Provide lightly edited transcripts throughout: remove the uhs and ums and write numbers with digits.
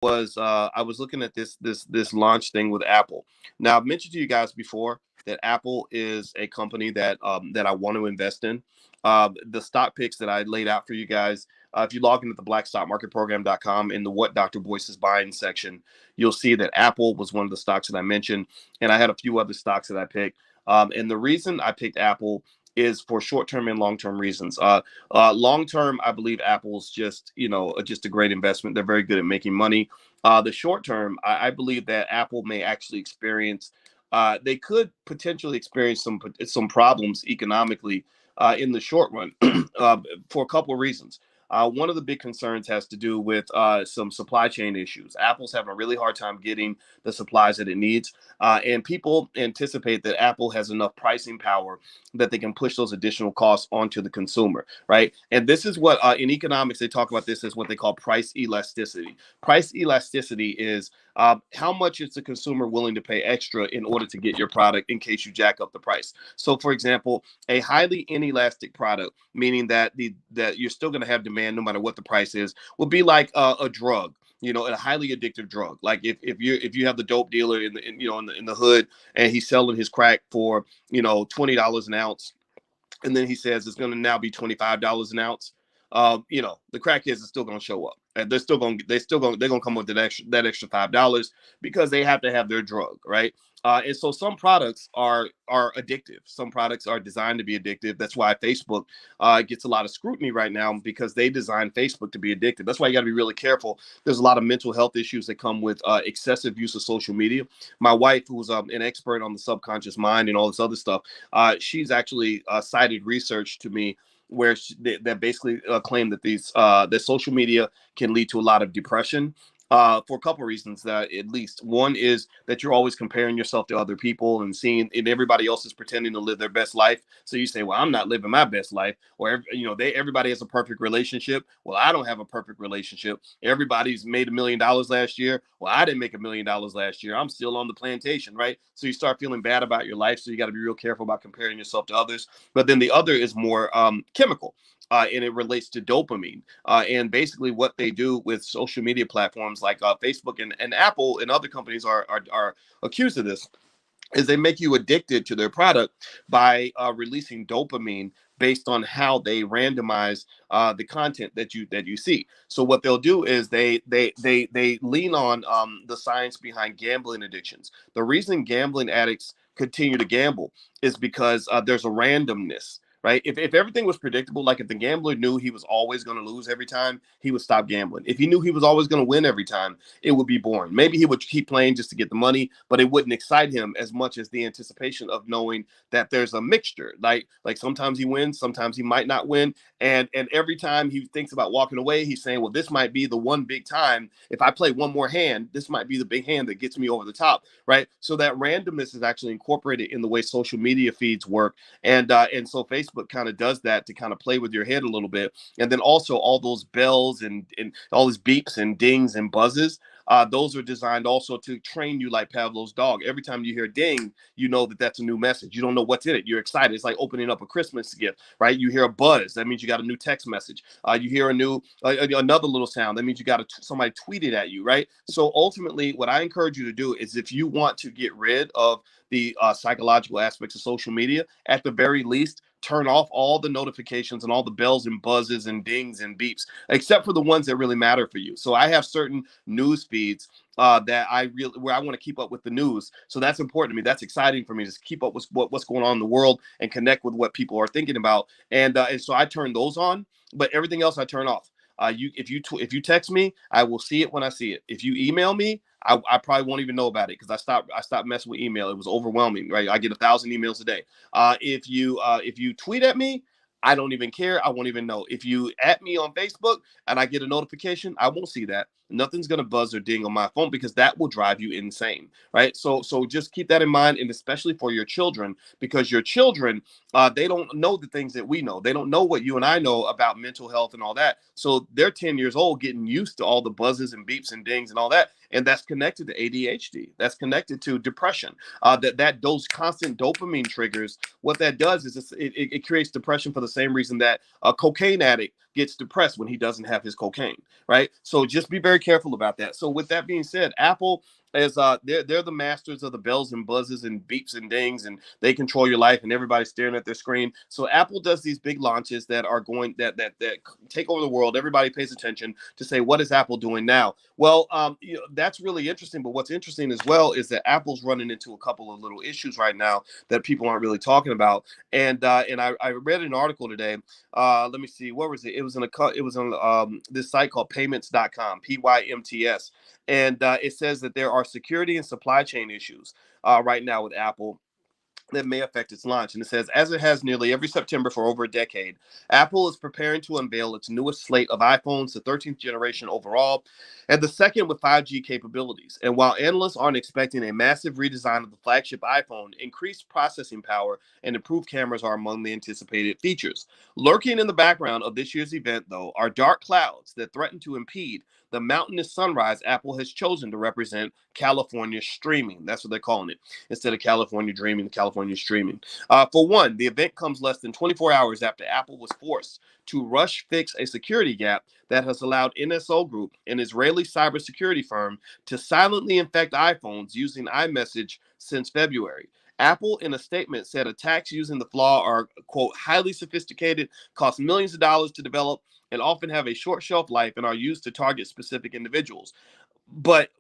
was I was looking at this launch thing with Apple. Now, I've mentioned to you guys before that Apple is a company that I want to invest in. The stock picks that I laid out for you guys, if you log into the blackstockmarketprogram.com in the What Dr. Boyce is Buying section, you'll see that Apple was one of the stocks that I mentioned, and I had a few other stocks that I picked. And the reason I picked Apple is for short-term and long-term reasons. Long-term, I believe Apple's just a great investment. They're very good at making money. The short-term, I believe that Apple may actually experience, they could potentially experience some problems economically in the short run for a couple of reasons. One of the big concerns has to do with some supply chain issues. Apple's having a really hard time getting the supplies that it needs, and people anticipate that Apple has enough pricing power that they can push those additional costs onto the consumer, right? And this is what in economics they talk about. This is what they call price elasticity. Price elasticity is how much is the consumer willing to pay extra in order to get your product in case you jack up the price. So, for example, a highly inelastic product, meaning that that you're still going to have demand no matter what the price is, will be like a drug. A highly addictive drug. Like if you have the dope dealer in the hood, and he's selling his crack for $20 an ounce, and then he says it's going to now be $25 an ounce. The crackheads are still going to show up, and they're going to come with that extra $5 because they have to have their drug, right? And so some products are addictive. Some products are designed to be addictive. That's why Facebook gets a lot of scrutiny right now, because they designed Facebook to be addictive. That's why you got to be really careful. There's a lot of mental health issues that come with excessive use of social media. My wife, who's an expert on the subconscious mind and all this other stuff, she's actually cited research to me where that basically claim that that social media can lead to a lot of depression for a couple of reasons. That at least one is that you're always comparing yourself to other people and seeing, and everybody else is pretending to live their best life. So you say, well, I'm not living my best life. Or everybody has a perfect relationship. Well, I don't have a perfect relationship. Everybody's made $1 million last year. Well, I didn't make $1 million last year. I'm still on the plantation, right? So you start feeling bad about your life. So you got to be real careful about comparing yourself to others. But then the other is more chemical. And it relates to dopamine. And basically what they do with social media platforms like Facebook and Apple and other companies are accused of this, is they make you addicted to their product by releasing dopamine based on how they randomize the content that you see. So what they'll do is they lean on the science behind gambling addictions. The reason gambling addicts continue to gamble is because there's a randomness. Right. If everything was predictable, like if the gambler knew he was always going to lose every time, he would stop gambling. If he knew he was always going to win every time, it would be boring. Maybe he would keep playing just to get the money, but it wouldn't excite him as much as the anticipation of knowing that there's a mixture. Like sometimes he wins, sometimes he might not win. And every time he thinks about walking away, he's saying, well, this might be the one big time. If I play one more hand, this might be the big hand that gets me over the top. Right. So that randomness is actually incorporated in the way social media feeds work. And so Facebook kind of does that to kind of play with your head a little bit. And then also all those bells and all these beeps and dings and buzzes, those are designed also to train you like Pavlov's dog. Every time you hear ding, you know that that's a new message. You don't know what's in it. You're excited. It's like opening up a Christmas gift, right? You hear a buzz. That means you got a new text message. You hear another little sound. That means you got somebody tweeted at you, right? So ultimately, what I encourage you to do is, if you want to get rid of the psychological aspects of social media, at the very least, turn off all the notifications and all the bells and buzzes and dings and beeps, except for the ones that really matter for you. So I have certain news feeds that where I want to keep up with the news. So that's important to me. That's exciting for me to keep up with what's going on in the world and connect with what people are thinking about. And so I turn those on, but everything else I turn off. If you text me, I will see it when I see it. If you email me, I probably won't even know about it, because I stopped messing with email. It was overwhelming, right? I get 1,000 emails a day. If you tweet at me, I don't even care. I won't even know. If you at me on Facebook and I get a notification, I won't see that. Nothing's going to buzz or ding on my phone, because that will drive you insane, right? So just keep that in mind, and especially for your children, because your children, they don't know the things that we know. They don't know what you and I know about mental health and all that. So they're 10 years old getting used to all the buzzes and beeps and dings and all that. And that's connected to ADHD. That's connected to depression. Those constant dopamine triggers, what that does is it creates depression for the same reason that a cocaine addict gets depressed when he doesn't have his cocaine, right? So just be very careful about that. So with that being said, Apple is they're the masters of the bells and buzzes and beeps and dings, and they control your life, and everybody's staring at their screen. So Apple does these big launches that are going that take over the world. Everybody pays attention to say, what is Apple doing now? Well, that's really interesting. But what's interesting as well is that Apple's running into a couple of little issues right now that people aren't really talking about. And I read an article today. Let me see, what was it? It was on this site called payments.com, PYMTS. And it says that there are security and supply chain issues right now with Apple that may affect its launch. And it says, as it has nearly every September for over a decade, Apple is preparing to unveil its newest slate of iPhones, the 13th generation overall, and the second with 5G capabilities. And while analysts aren't expecting a massive redesign of the flagship iPhone, increased processing power and improved cameras are among the anticipated features. Lurking in the background of this year's event, though, are dark clouds that threaten to impede the mountainous sunrise Apple has chosen to represent California streaming. That's what they're calling it. Instead of California dreaming, California streaming. For one, the event comes less than 24 hours after Apple was forced to rush fix a security gap that has allowed NSO Group, an Israeli cybersecurity firm, to silently infect iPhones using iMessage since February. Apple, in a statement, said attacks using the flaw are, quote, highly sophisticated, cost millions of dollars to develop, and often have a short shelf life and are used to target specific individuals. But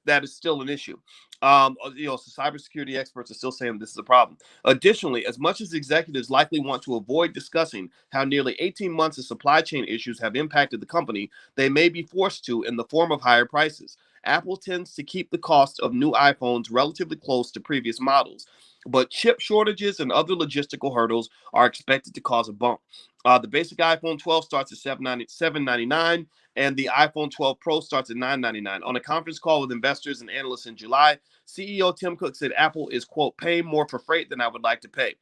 that is still an issue. So cybersecurity experts are still saying this is a problem. Additionally, as much as executives likely want to avoid discussing how nearly 18 months of supply chain issues have impacted the company, they may be forced to in the form of higher prices. Apple tends to keep the cost of new iPhones relatively close to previous models, but chip shortages and other logistical hurdles are expected to cause a bump. The basic iPhone 12 starts at $799, and the iPhone 12 Pro starts at $999. On a conference call with investors and analysts in July, CEO Tim Cook said Apple is, quote, paying more for freight than I would like to pay.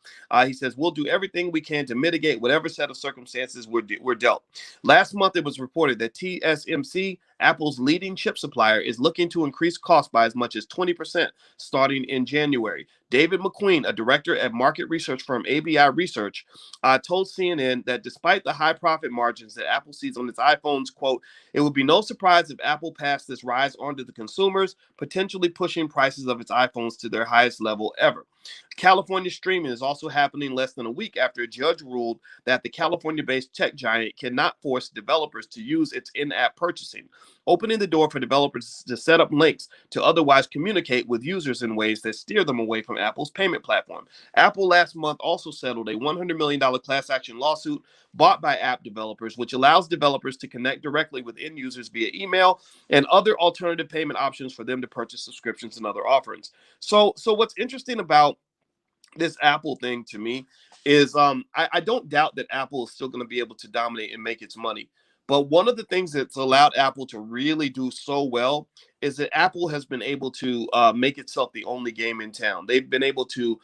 He says, we'll do everything we can to mitigate whatever set of circumstances we're dealt. Last month, it was reported that TSMC, Apple's leading chip supplier, is looking to increase costs by as much as 20% starting in January. David McQueen, a director at market research firm ABI Research, told CNN that despite the high profit margins that Apple sees on its iPhones, quote, it would be no surprise if Apple passed this rise on to the consumers, potentially pushing prices of its iPhones to their highest level ever. California streaming is also happening less than a week after a judge ruled that the California-based tech giant cannot force developers to use its in-app purchasing, opening the door for developers to set up links to otherwise communicate with users in ways that steer them away from Apple's payment platform. Apple last month also settled a $100 million class action lawsuit bought by app developers, which allows developers to connect directly with end users via email and other alternative payment options for them to purchase subscriptions and other offerings. So what's interesting about this Apple thing to me is I don't doubt that Apple is still going to be able to dominate and make its money. But one of the things that's allowed Apple to really do so well is that Apple has been able to make itself the only game in town. They've been able to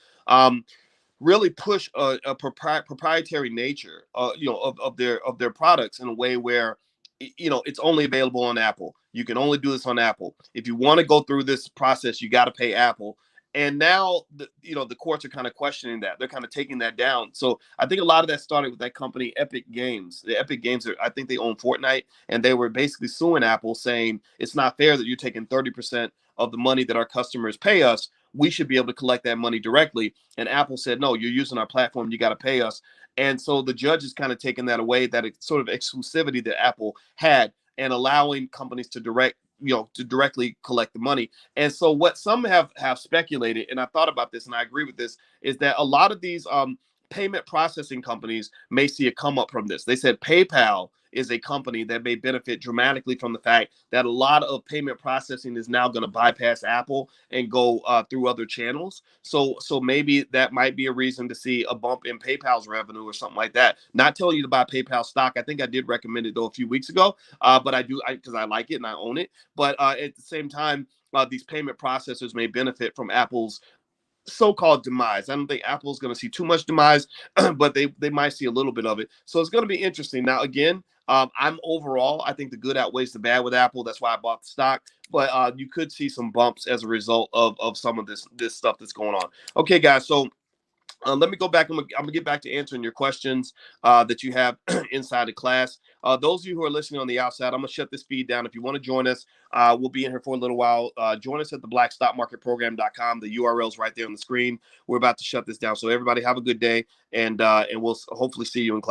really push a proprietary nature, of their products in a way where, it's only available on Apple. You can only do this on Apple. If you want to go through this process, you got to pay Apple. And now, the courts are kind of questioning that. They're kind of taking that down. So I think a lot of that started with that company, Epic Games. The Epic Games, I think they own Fortnite, and they were basically suing Apple, saying it's not fair that you're taking 30% of the money that our customers pay us. We should be able to collect that money directly. And Apple said, no, you're using our platform. You got to pay us. And so the judge is kind of taking that away, that sort of exclusivity that Apple had, and allowing companies to directly collect the money. And so what some have speculated, and I thought about this and I agree with this, is that a lot of these payment processing companies may see a come up from this. They said PayPal is a company that may benefit dramatically from the fact that a lot of payment processing is now going to bypass Apple and go through other channels. So maybe that might be a reason to see a bump in PayPal's revenue or something like that. Not telling you to buy PayPal stock. I think I did recommend it though a few weeks ago, but I do because I like it and I own it. But at the same time, these payment processors may benefit from Apple's so-called demise. I don't think Apple's going to see too much demise, but they might see a little bit of it. So it's going to be interesting. Now, again, I think the good outweighs the bad with Apple. That's why I bought the stock. But you could see some bumps as a result of some of this stuff that's going on. Okay, guys. So Let me go back. I'm gonna get back to answering your questions that you have inside the class. Those of you who are listening on the outside, I'm gonna shut this feed down. If you want to join us, we'll be in here for a little while. Join us at the blackstockmarketprogram.com. The URL's right there on the screen. We're about to shut this down. So everybody have a good day, and we'll hopefully see you in class.